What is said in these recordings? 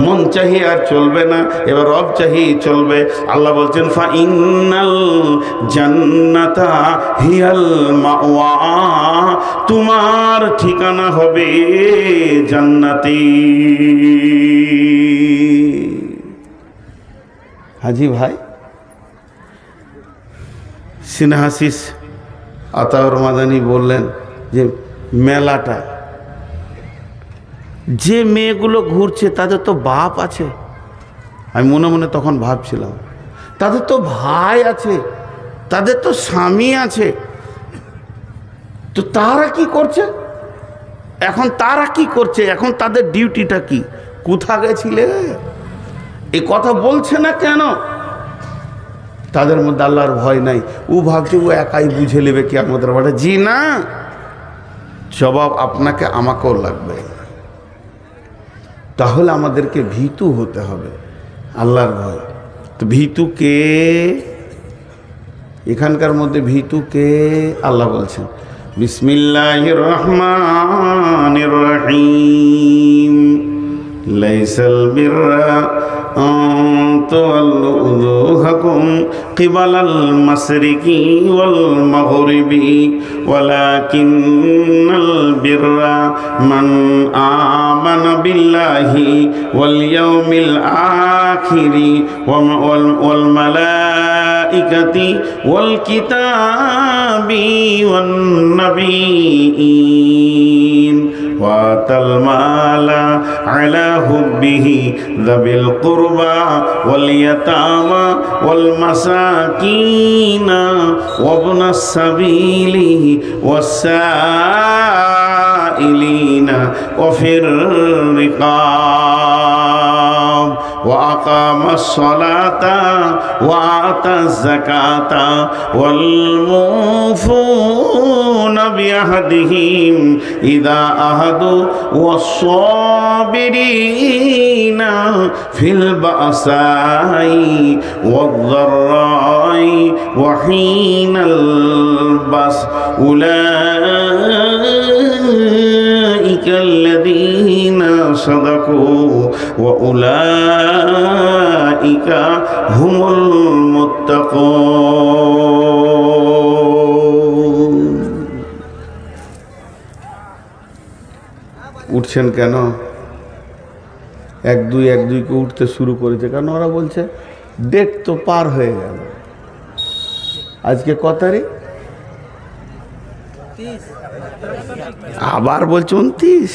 মন চাহি আর চলবে না, এবার রব চাহি চলবে। আল্লাহ বলছেন ফা ইন্নাল জান্নাতা হিয়াল মাওয়া, তোমার ঠিকানা হবে জান্নাতি। হাজি ভাই সিনহাসিস আতাউর মাদানী বললেন যে মেলাটা যে মেয়েগুলো ঘুরছে তাদের তো বাপ আছে। আমি মনে মনে তখন ভাবছিলাম তাদের তো ভাই আছে, তাদের তো স্বামী আছে, তো তারা কি করছে এখন? তারা কি করছে এখন? তাদের ডিউটিটা কি? কোথা গেছিলে এই কথা বলছে না কেন? তাদের মধ্যে আল্লাহর ভয় নাই। ও ভাবছে ও একাই বুঝে নেবে কি আমাদের বাড়ি। জি না, জবাব আপনাকে আমাকেও লাগবে। তাহলে আমাদেরকে ভীতু হতে হবে, আল্লাহর ভয়। তো ভীতু কে? এখানকার মধ্যে ভীতু কে? আল্লাহ বলছেন বিসমিল্লাহির রহমানির রহিম লাইসাল বিররা আন তুওয়াল্লু উজুহাকুম কিবালাল মাশরিকি ওয়াল মাগরিবি ওয়ালাকিন্নাল বিররা মান আমানা বিল্লাহি ওয়াল ইয়াউমিল আখিরি ওয়াল মালাইকাতি ওয়াল কিতাবি ওয়ান নাবিয়্যিন ওয়াতাল মালা আলা হুব্বিহি যাবিল কুরবা ওয়াল ইয়াতামা ওয়াল মাসাকিনা ওয়াবনাস সাবিলি ওয়াসাইলিনা ওয়াফির রিকাব وأقام الصلاة وآتى الزكاة والموفون بعهدهم إذا عاهدوا والصابرين في البأساء والضراء وحين البأس أولئك الذين صدقوا وأولئك هم المتقون। উঠছেন কেন? এক দুই কে উঠতে শুরু করেছে কারণ ওরা বলছে ডেট তো পার হয়ে গেল। আজকে কত তারিখ? আবার বলছে 29।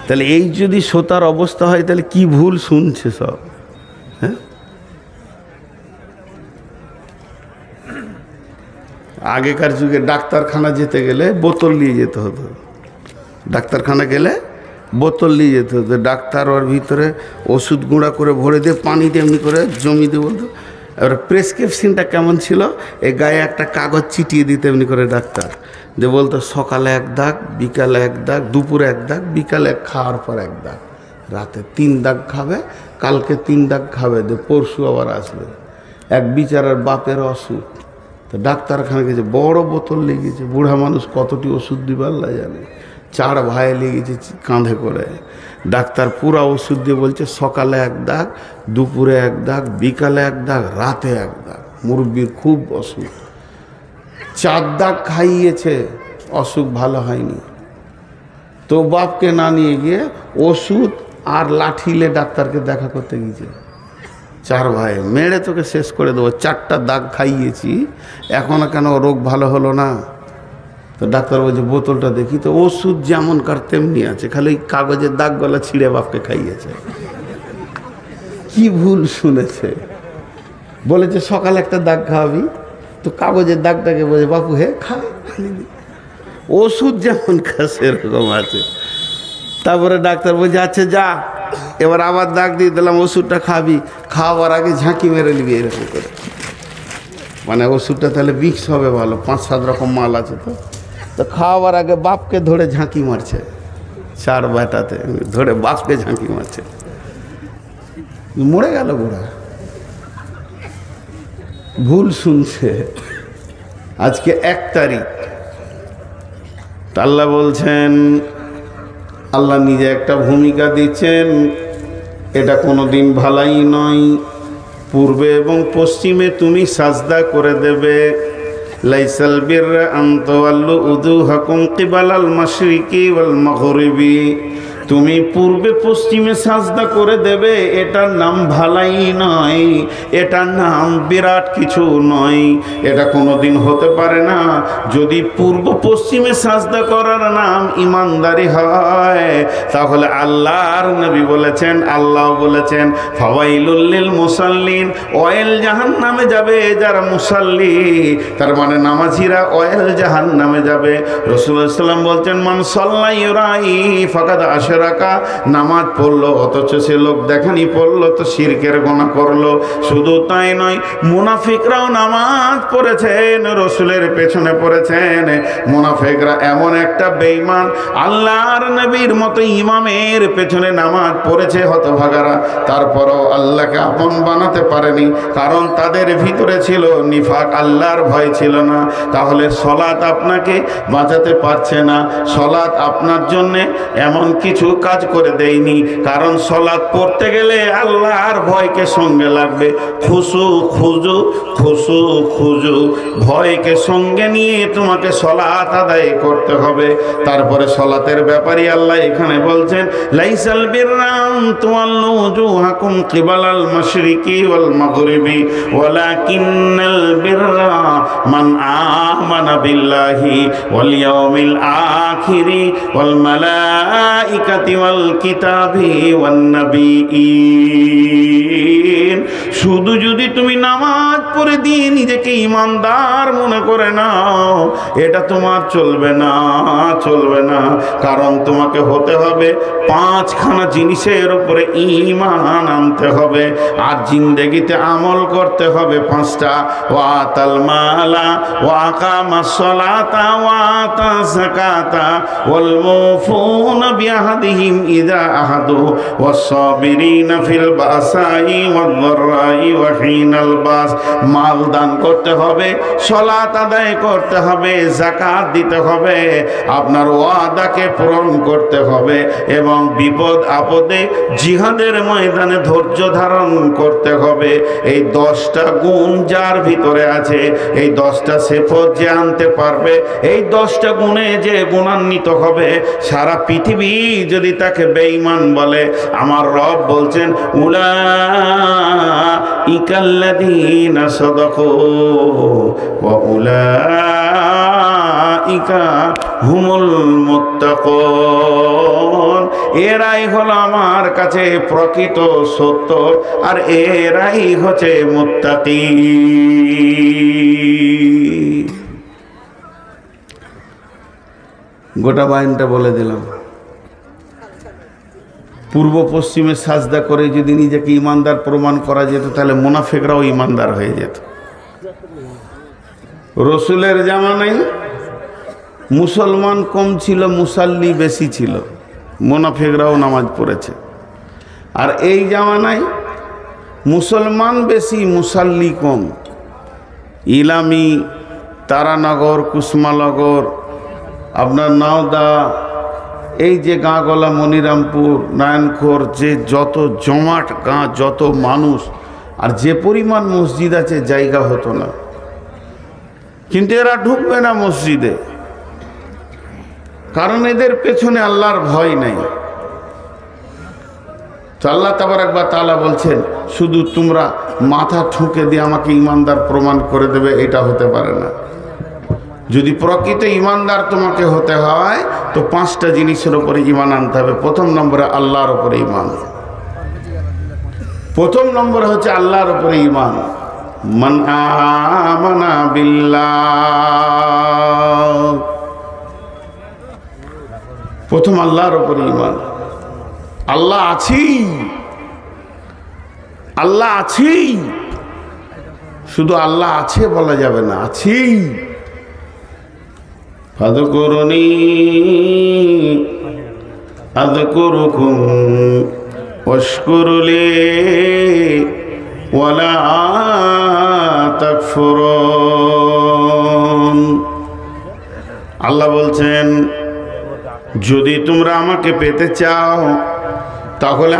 তাহলে এই যদি শ্রোতার অবস্থা হয় তাহলে কি ভুল শুনছে সব। হ্যাঁ, আগেকার যুগে ডাক্তারখানা যেতে গেলে বোতল নিয়ে যেতে হতো। ডাক্তারখানা গেলে বোতল নিয়ে যেতে হতো। ডাক্তার ওর ভিতরে ওষুধ গুঁড়া করে ভরে দিয়ে পানি দিয়ে এমনি করে জমি দিয়ে বলতো। এবার প্রেসক্রিপশনটা কেমন ছিল? এই গায়ে একটা কাগজ চিটিয়ে দিতে এমনি করে ডাক্তার, যে বলতো সকালে 1 দাগ, বিকালে 1 দাগ, দুপুরে 1 দাগ, বিকালে খাওয়ার পর 1 দাগ, রাতে 3 দাগ খাবে, কালকে 3 দাগ খাবে, যে পরশু আবার আসবে। এক বিচারার বাপের অসুখ, তো ডাক্তারখানা গেছে, বড় বোতল লেগেছে, বুড়া মানুষ কতটি ওষুধ দিবে আল্লাহ জানে। 4 ভাই লেগেছে কাঁধে করে। ডাক্তার পুরা ওষুধ দিয়ে বলছে সকালে 1 দাগ, দুপুরে 1 দাগ, বিকালে 1 দাগ, রাতে 1 দাগ। মুরব্বির খুব অসুখ, 4 দাগ খাইয়েছে, অসুখ ভালো হয়নি। তো বাপকে না নিয়ে গিয়ে ওষুধ আর লাঠিলে ডাক্তারকে দেখা করতে গিয়েছে। 4 ভাই, মেরে তোকে শেষ করে দেবো, 4টা দাগ খাইয়েছি, এখনো কেন রোগ ভালো হলো না? তো ডাক্তার বলছে বোতলটা দেখি, তো ওষুধ যেমনকার তেমনি আছে, খালি কাগজের দাগ গলা ছিঁড়ে বাপকে খাইয়েছে। কি ভুল শুনেছে? বলেছে সকালে 1টা দাগ খাওয়াবি, তো কাগজের দাগটাকে বলে বাপু হে খা, ওষুধ যেমন খা সেরকম আছে। তারপরে ডাক্তার বলছে আচ্ছা যা, এবার আবার দাগ দিয়ে দিলাম, ওষুধটা খাবি, খাওয়ার আগে ঝাঁকি মেরে নিবি এরকম করে। মানে ওষুধটা তাহলে মিক্স হবে ভালো, 5-7 রকম মাল আছে। তো খাওয়ার আগে বাপকে ধরে ঝাঁকি মারছে, 4 বেটাতে ধরে বাপকে ঝাঁকি মারছে, মরে গেল বুড়া। ভুল শুনছে। আজকে 1 তারিখ, আল্লাহ বলছেন, আল্লাহ নিজে একটা ভূমিকা দিচ্ছেন। এটা কোনোদিন ভালাই নয়। পূর্বে এবং পশ্চিমে তুমি সাজদা করে দেবে। লাইসাল বিররা আন তাওয়াল্লু উজুহাকুম কিবালাল মাশরিকি ওয়াল মাগরিবি, তুমি পূর্বে পশ্চিমে সাজদা করে দেবে, এটার নাম ভালাই নয়, এটার নাম বিরাট কিছু নয়। এটা কোনোদিন হতে পারে না। যদি পূর্ব পশ্চিমে সাজদা করার নাম ইমানদারি হয়, তাহলে আল্লাহর নবী বলেছেন, আল্লাহ বলেছেন, ফাওয়াইলুল লিল মুসাল্লিন, ওয়াইল জাহান্নামে যাবে যারা মুসাল্লি, তার মানে নামাজিরা ওয়াইল জাহান্নামে যাবে। রাসূলুল্লাহ সাল্লাল্লাহু আলাইহি ওয়াসাল্লাম বলছেন, মান সাল্লা ইউরাই ফাকাদ আশরাকা, নামাজ পড়লো অথচ সে লোক দেখানি পড়লো তো শিরকের গুনাহ করলো। শুধু তাই নয়, মুনাফিকরাও নামাজ পড়েছেন, রাসূলের পেছনে পড়েছেন। মুনাফিকরা এমন একটা বেঈমান, আল্লাহর নবীর মতো ইমামের পেছনে নামাজ পড়েছে হতভাগারা, তারপরও আল্লাহকে আপন বানাতে পারেনি, কারণ তাদের ভিতরে ছিল নিফাক, আল্লাহর ভয় ছিল না। তাহলে সলাত আপনাকে বাঁচাতে পারছে না। সলাত আপনার জন্যে এমন কিছু কাজ করে দেয়নি, কারণ সলাত পড়তে গেলে আল্লাহর ভয়কে সঙ্গে লাগবে। খুশু খুজু, খুশু খুজু, ভয়কে সঙ্গে নিয়ে তোমাকে সলাত আদায় করতে হবে। তারপরে সলাতের ব্যাপারে আল্লাহ এখানে বলছেন, লাইসাল বিররা আন তুওয়াল্লু উজুহাকুম কিবালাল মাশরিকি ওয়াল মাগরিবি ওয়ালাকিন্নাল বিররা মান আমানা বিল্লাহি ওয়াল ইয়াউমিল আখিরি ওয়াল মালাইকাতি ওয়াল কিতাবি ওয়ান নাবিয়্যিন। শুধু যদি তুমি নামাজ পড়ে দিয়ে নিজেকে ইমানদার মনে করে নাও, এটা তোমার চলবে না, চলবে না। কারণ তোমাকে হতে হবে পাঁচখানা জিনিসের উপরে ঈমান আনতে হবে, আর জিন্দেগিতে আমল করতে হবে পাঁচটা। ওয়াতাল মালা ওয়া আকামাস সালাতা ওয়া আতা যাকাতা ওয়াল মুফুনা বিআহদিহিম ইযা আহাদু ওয়াস সাবিরিনা ফিল বাসাই ওয়াদ দাররাই ওয়া হিনাল বাস। মাল দান করতে হবে, সালাত আদায় করতে হবে, যাকাত দিতে হবে, আপনার ওয়াদাকে পূরণ করতে হবে, এবং বিপদ আপদে জিহাদের ময়দানে ধৈর্য ধারণ করতে হবে। এই 10টা গুণ যার ভিতরে আছে, এই 10টা সিফত যে আনতে পারবে, এই 10টা গুণে যে গুণান্বিত হবে, সারা পৃথিবী যদি তাকে বেঈমান বলে, আমার রব বলছেন, উলাইকাল্লাযীনা সাদাকু ওয়া উলাইকা হুমুল মুত্তাকুন। এরাই হলো আমার কাছে প্রকৃত সত্য, আর এরাই হচ্ছে মুত্তাকি। গোটা বাইনটা বলে দিলাম। পূর্ব পশ্চিমে সাজদা করে যদি নিজেকে ইমানদার প্রমাণ করা যেত, তাহলে মুনাফিকরাও ইমানদার হয়ে যেত। রসুলের জামানায় মুসলমান কম ছিল, মুসাল্লি বেশি ছিল, মুনাফিকরাও নামাজ পড়েছে। আর এই জামানায় মুসলমান বেশি, মুসাল্লি কম। ইলামি, তারানগর, কুসমানগর, আপনার নাওদা, এই যে গাঁগলা, মনিরামপুর, নারায়ণখোর, যে যত জমাট গাঁ, যত মানুষ, আর যে পরিমাণ মসজিদ আছে, জায়গা হতো না। কিন্তু এরা ঢুকবে না মসজিদে, কারণ এদের পেছনে আল্লাহর ভয় নেই। তো আল্লাহ তাবারাক ওয়া তাআলা বলছেন, শুধু তোমরা মাথা ঠুকে দিয়ে আমাকে ইমানদার প্রমাণ করে দেবে, এটা হতে পারে না। যদি প্রকৃত ইমানদার তোমাকে হতে হয়, তো 5টা জিনিসের উপরে ঈমান আনতে হবে। প্রথম নম্বরে আল্লাহর উপরে ঈমান। প্রথম নম্বরে হচ্ছে আল্লাহর উপরে ঈমান। মান আমানা বিল্লাহ, প্রথম আল্লাহর উপরে ঈমান। আল্লাহ আছি, আল্লাহ আছি, শুধু আল্লাহ আছে বলা যাবে না, আছি। ফাযকুরুনি আযকুরুকুম ওয়াশকুরুলি ওয়ালা তাকফুরুন। আল্লাহ বলছেন, যদি তোমরা আমাকে পেতে চাও, তাহলে